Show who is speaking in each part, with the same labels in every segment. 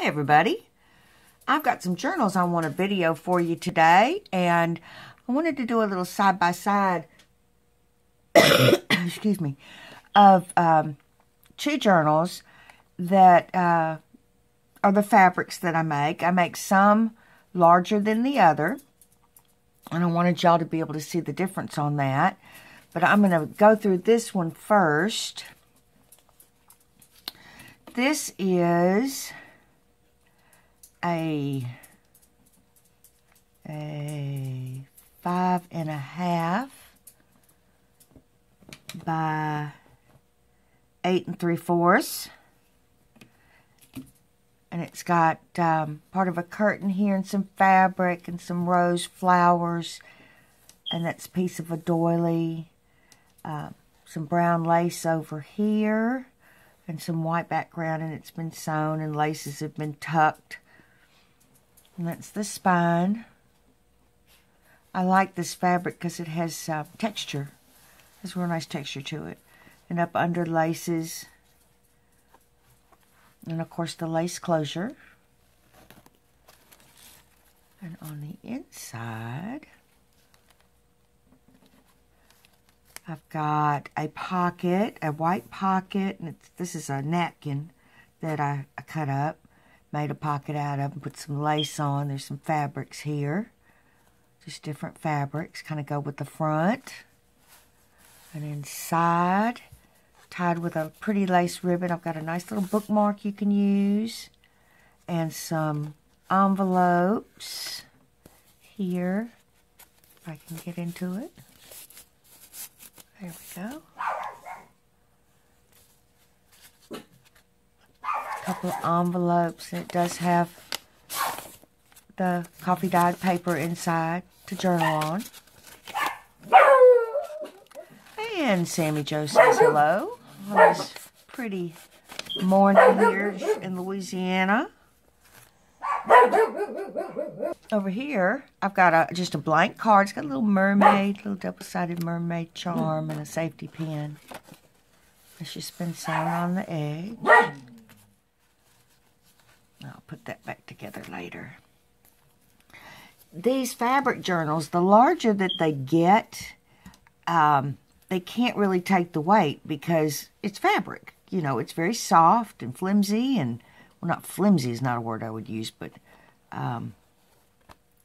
Speaker 1: Hi everybody, I've got some journals I want to video for you today, and I wanted to do a little side-by-side excuse me, of two journals that are the fabrics that I make. I make some larger than the other, and I wanted y'all to be able to see the difference on that. But I'm going to go through this one first. This is a 5.5 by 8 3/4, and it's got part of a curtain here and some fabric and some rose flowers, and that's a piece of a doily, some brown lace over here, and some white background, and it's been sewn and laces have been tucked. And that's the spine. I like this fabric because it has texture. It has a real nice texture to it. And up under laces. And of course the lace closure. And on the inside, I've got a pocket, a white pocket. And this is a napkin that I cut up. Made a pocket out of and put some lace on. There's some fabrics here. Just different fabrics. Kind of go with the front. And inside, tied with a pretty lace ribbon. I've got a nice little bookmark you can use. And some envelopes here. If I can get into it. There we go. Couple of envelopes. It does have the coffee dyed paper inside to journal on. And Sammy Joe says hello on this pretty morning here in Louisiana. Over here, I've got just a blank card. It's got a little mermaid, little double-sided mermaid charm, and a safety pin. It's just been sewn on the edge. I'll put that back together later. These fabric journals, the larger that they get, they can't really take the weight because it's fabric. You know, it's very soft and flimsy, and, well, not flimsy is not a word I would use, but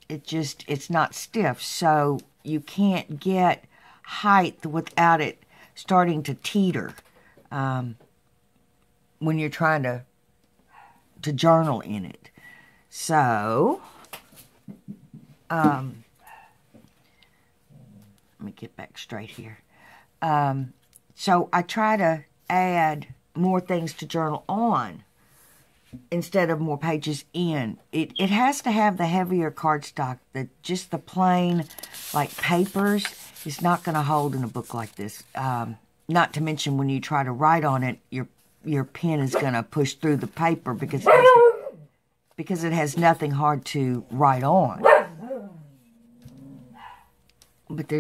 Speaker 1: it's not stiff, so you can't get height without it starting to teeter when you're trying to journal in it. So, let me get back straight here. So I try to add more things to journal on instead of more pages in. It has to have the heavier cardstock. Just the plain, like, papers is not going to hold in a book like this. Not to mention when you try to write on it, your pen is going to push through the paper because it has nothing hard to write on. But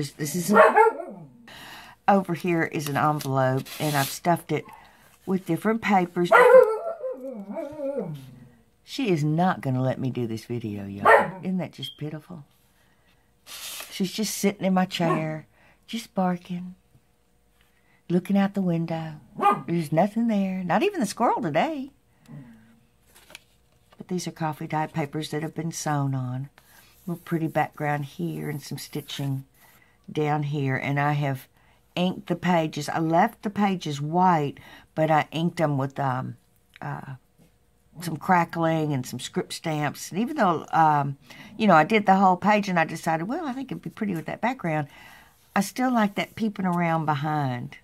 Speaker 1: over here is an envelope, and I've stuffed it with different papers. She is not going to let me do this video, y'all. Isn't that just pitiful? She's just sitting in my chair, just barking, looking out the window. There's nothing there. Not even the squirrel today. But these are coffee dyed papers that have been sewn on. A little pretty background here and some stitching down here. And I have inked the pages. I left the pages white, but I inked them with some crackling and some script stamps. And even though, you know, I did the whole page and I decided, well, I think it'd be pretty with that background, I still like that peeping around behind.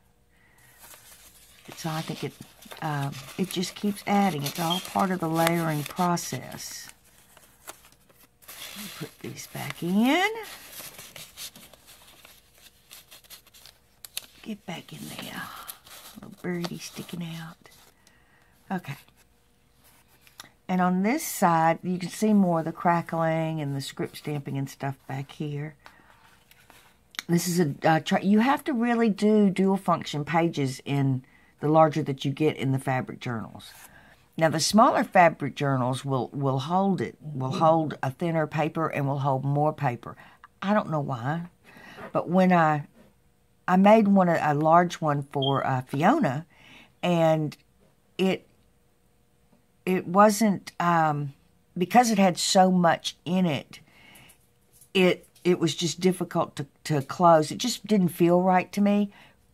Speaker 1: So I think it just keeps adding. It's all part of the layering process. Put these back in. Get back in there. Little birdie sticking out. Okay. And on this side, you can see more of the crackling and the script stamping and stuff back here. This is you have to really do dual function pages in the larger that you get in the fabric journals. Now, the smaller fabric journals will hold it, will hold a thinner paper and will hold more paper. I don't know why, but when I made a large one for Fiona, and it wasn't, because it had so much in it, it was just difficult to close. It just didn't feel right to me.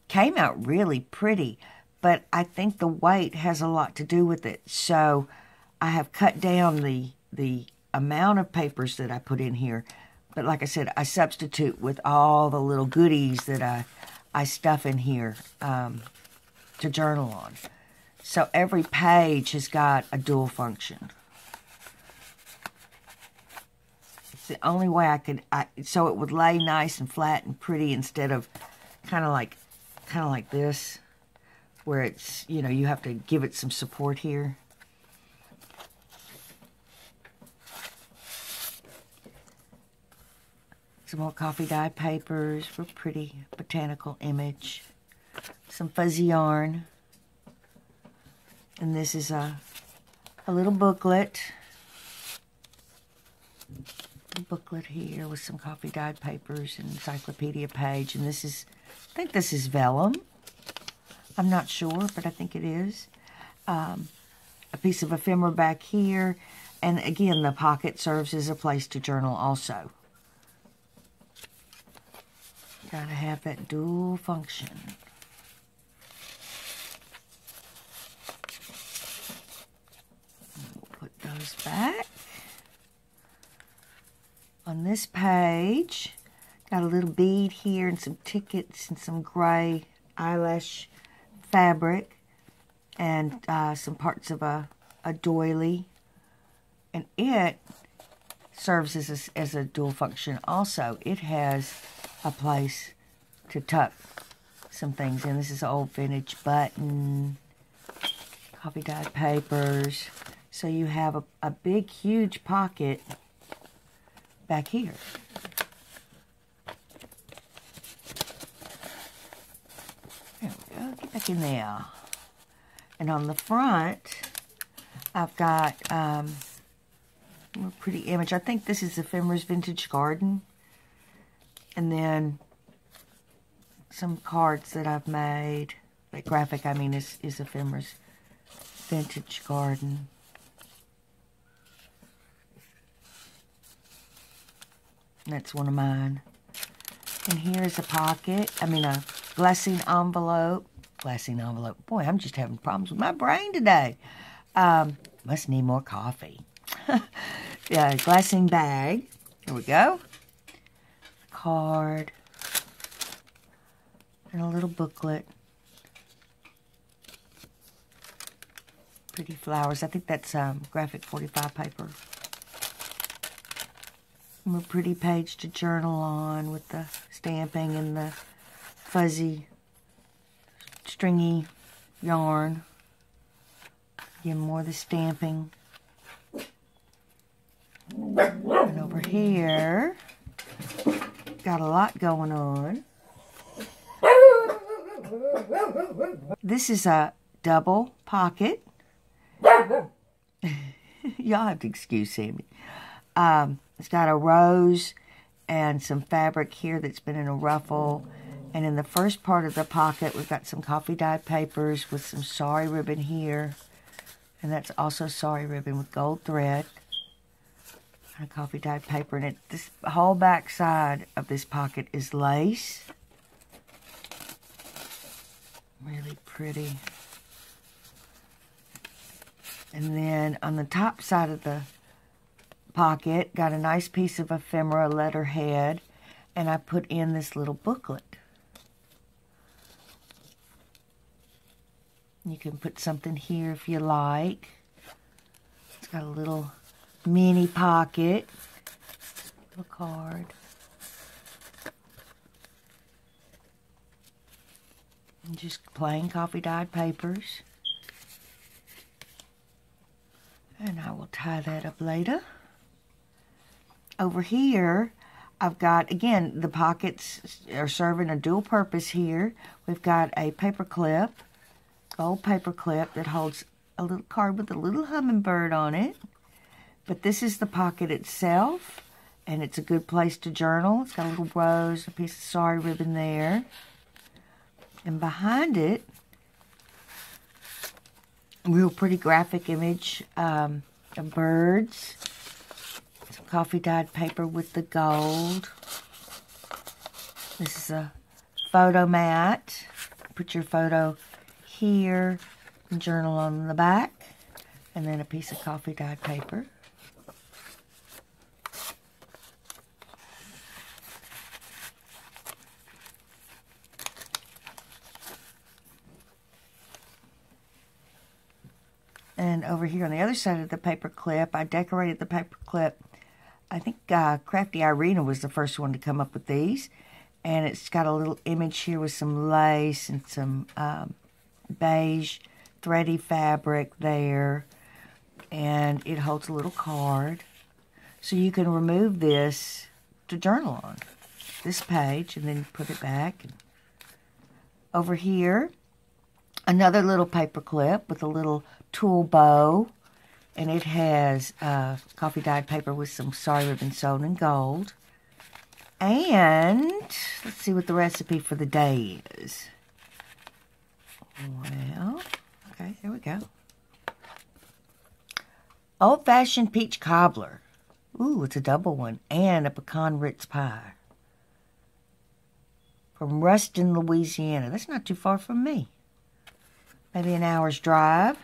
Speaker 1: Came out really pretty, but I think the weight has a lot to do with it. So I have cut down the amount of papers that I put in here. But like I said, I substitute with all the little goodies that I stuff in here to journal on. So every page has got a dual function. It's the only way I could, so it would lay nice and flat and pretty instead of kind of like this, where it's, you know, you have to give it some support here. Some more coffee dyed papers for pretty botanical image. Some fuzzy yarn. And this is a little booklet. A booklet here with some coffee dyed papers and encyclopedia page. And this is, I think this is vellum. I'm not sure, but I think it is. A piece of ephemera back here. And again, the pocket serves as a place to journal also. Gotta have that dual function. We'll put those back. On this page, got a little bead here and some tickets and some gray eyelash fabric and some parts of a doily. And it serves as a dual function also. It has a place to tuck some things in. This is an old vintage button, coffee dyed papers. So you have a big, huge pocket back here. There we go. Get back in there. And on the front, I've got a pretty image. I think this is Ephemera's Vintage Garden. And then some cards that I've made. The graphic, I mean, is Ephemera's Vintage Garden. That's one of mine. And here's a pocket. I mean, a glassine envelope. Glassine envelope. Boy, I'm just having problems with my brain today. Must need more coffee. Yeah, glassine bag. Here we go. Card. And a little booklet. Pretty flowers. I think that's graphic 45 paper. And a pretty page to journal on with the stamping and the fuzzy, stringy yarn. Again, more of the stamping. And over here, got a lot going on. This is a double pocket. Y'all have to excuse Sammy. It's got a rose and some fabric here that's been in a ruffle. And in the first part of the pocket, we've got some coffee dyed papers with some sari ribbon here. And that's also sari ribbon with gold thread. And a coffee dyed paper. And this whole back side of this pocket is lace. Really pretty. And then on the top side of the pocket, got a nice piece of ephemera letterhead, and I put in this little booklet. You can put something here if you like. It's got a little mini pocket, little card. And just plain coffee dyed papers. And I will tie that up later. Over here, I've got, again, the pockets are serving a dual purpose here. We've got a paper clip, gold paper clip that holds a little card with a little hummingbird on it. But this is the pocket itself, and it's a good place to journal. It's got a little rose, a piece of sari ribbon there. And behind it, a real pretty graphic image of birds. Some coffee dyed paper with the gold. This is a photo mat. Put your photo here, and journal on the back, and then a piece of coffee dyed paper. And over here on the other side of the paper clip, I decorated the paper clip. I think Crafty Irina was the first one to come up with these. And it's got a little image here with some lace and some beige thready fabric there. And it holds a little card. So you can remove this to journal on. This page, and then put it back. Over here, another little paper clip with a little tulle bow, and it has coffee dyed paper with some sari ribbon sewn in gold. And let's see what the recipe for the day is. Well, okay, there we go. Old-fashioned peach cobbler. Ooh, it's a double one, and a pecan Ritz pie. From Ruston, Louisiana. That's not too far from me. Maybe an hour's drive.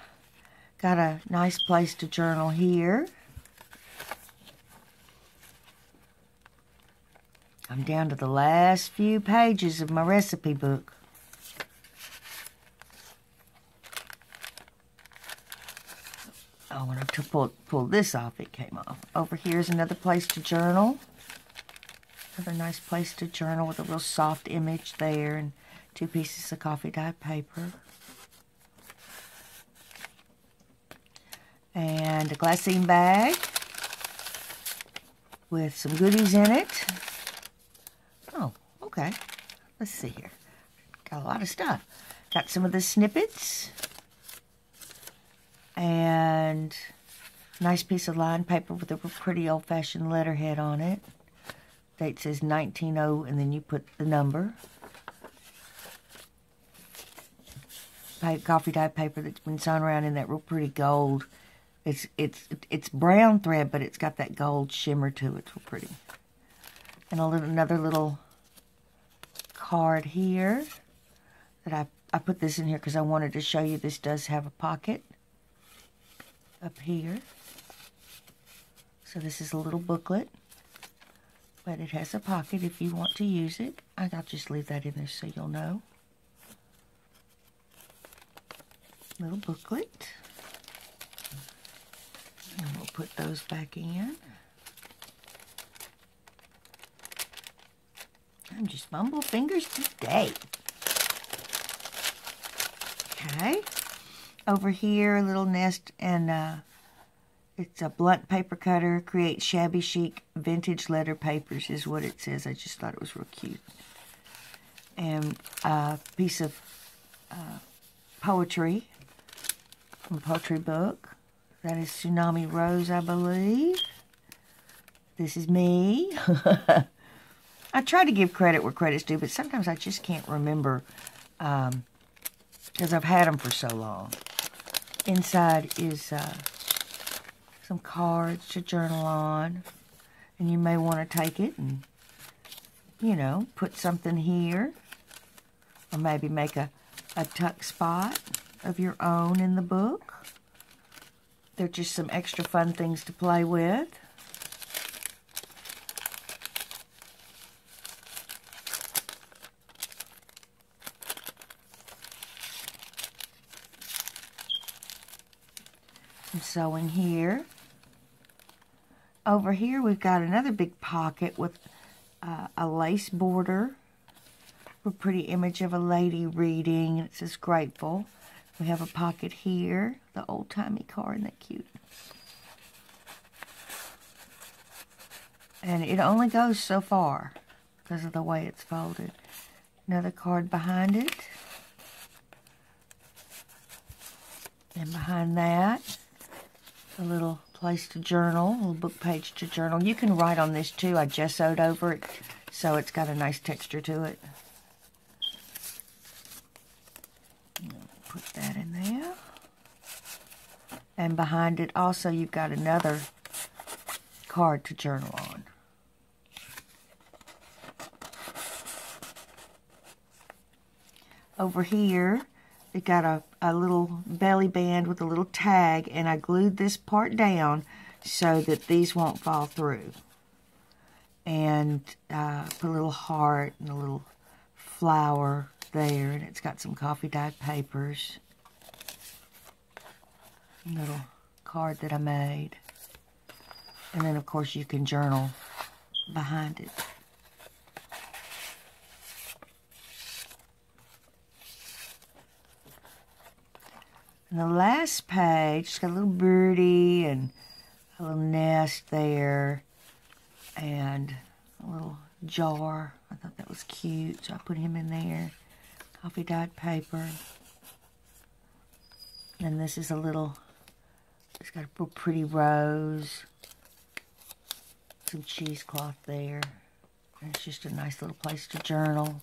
Speaker 1: Got a nice place to journal here. I'm down to the last few pages of my recipe book. Oh, when I pull this off, it came off. Over here is another place to journal. Another nice place to journal with a real soft image there and 2 pieces of coffee dyed paper. And a glassine bag with some goodies in it. Oh, okay. Let's see here. Got a lot of stuff. Got some of the snippets. And nice piece of lined paper with a pretty old-fashioned letterhead on it. Date says 190, and then you put the number. Coffee dyed paper that's been sewn around in that real pretty gold. It's brown thread, but it's got that gold shimmer to it. It's real pretty. And another little card here. That I put this in here because I wanted to show you this does have a pocket up here. So this is a little booklet, but it has a pocket if you want to use it. I'll just leave that in there so you'll know. Little booklet. And we'll put those back in. I'm just bumble fingers today. Okay. Over here, a little nest, and it's a blunt paper cutter. Create shabby chic vintage letter papers is what it says. I just thought it was real cute. And a piece of poetry from a poetry book. That is Tsunami Rose, I believe. This is me. I try to give credit where credit's due, but sometimes I just can't remember because I've had them for so long. Inside is some cards to journal on, and you may want to take it and, you know, put something here, or maybe make a tuck spot of your own in the book. They're just some extra fun things to play with. Some sewing here. Over here we've got another big pocket with a lace border. A pretty image of a lady reading, and it says grateful. We have a pocket here, the old-timey card, isn't that cute? And it only goes so far because of the way it's folded. Another card behind it. And behind that, a little place to journal, a little book page to journal. You can write on this too. I gessoed over it, so it's got a nice texture to it. Put that in there. And behind it also you've got another card to journal on. Over here, it got a little belly band with a little tag, and I glued this part down so that these won't fall through. And put a little heart and a little flower there, and it's got some coffee dyed papers. A little card that I made. And then, of course, you can journal behind it. And the last page, it's got a little birdie and a little nest there and a little jar. I thought that was cute, so I put him in there. Coffee dyed paper. And this is a little, it's got a real pretty rose. Some cheesecloth there. And it's just a nice little place to journal.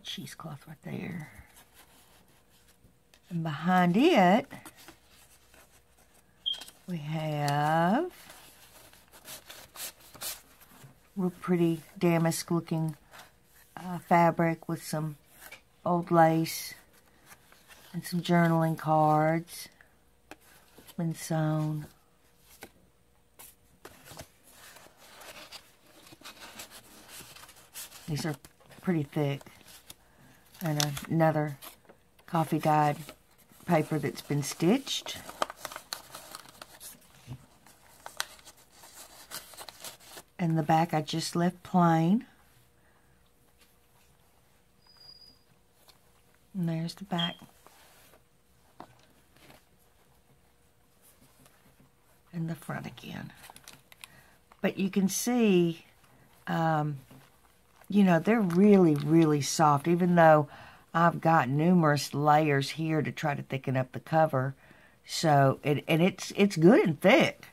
Speaker 1: Cheesecloth right there. And behind it, we have real pretty damask looking fabric with some old lace and some journaling cards. It's been sewn. These are pretty thick. And another coffee dyed paper that's been stitched. And the back I just left plain. And there's the back. And the front again. But you can see, you know, they're really, really soft, even though I've got numerous layers here to try to thicken up the cover. So, it's good and thick.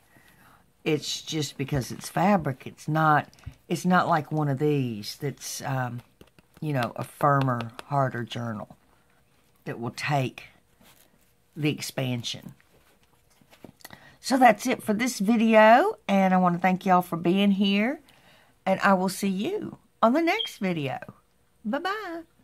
Speaker 1: It's just because it's fabric. It's not like one of these that's, you know, a firmer, harder journal that will take the expansion. So that's it for this video, and I want to thank y'all for being here, and I will see you on the next video. Bye-bye.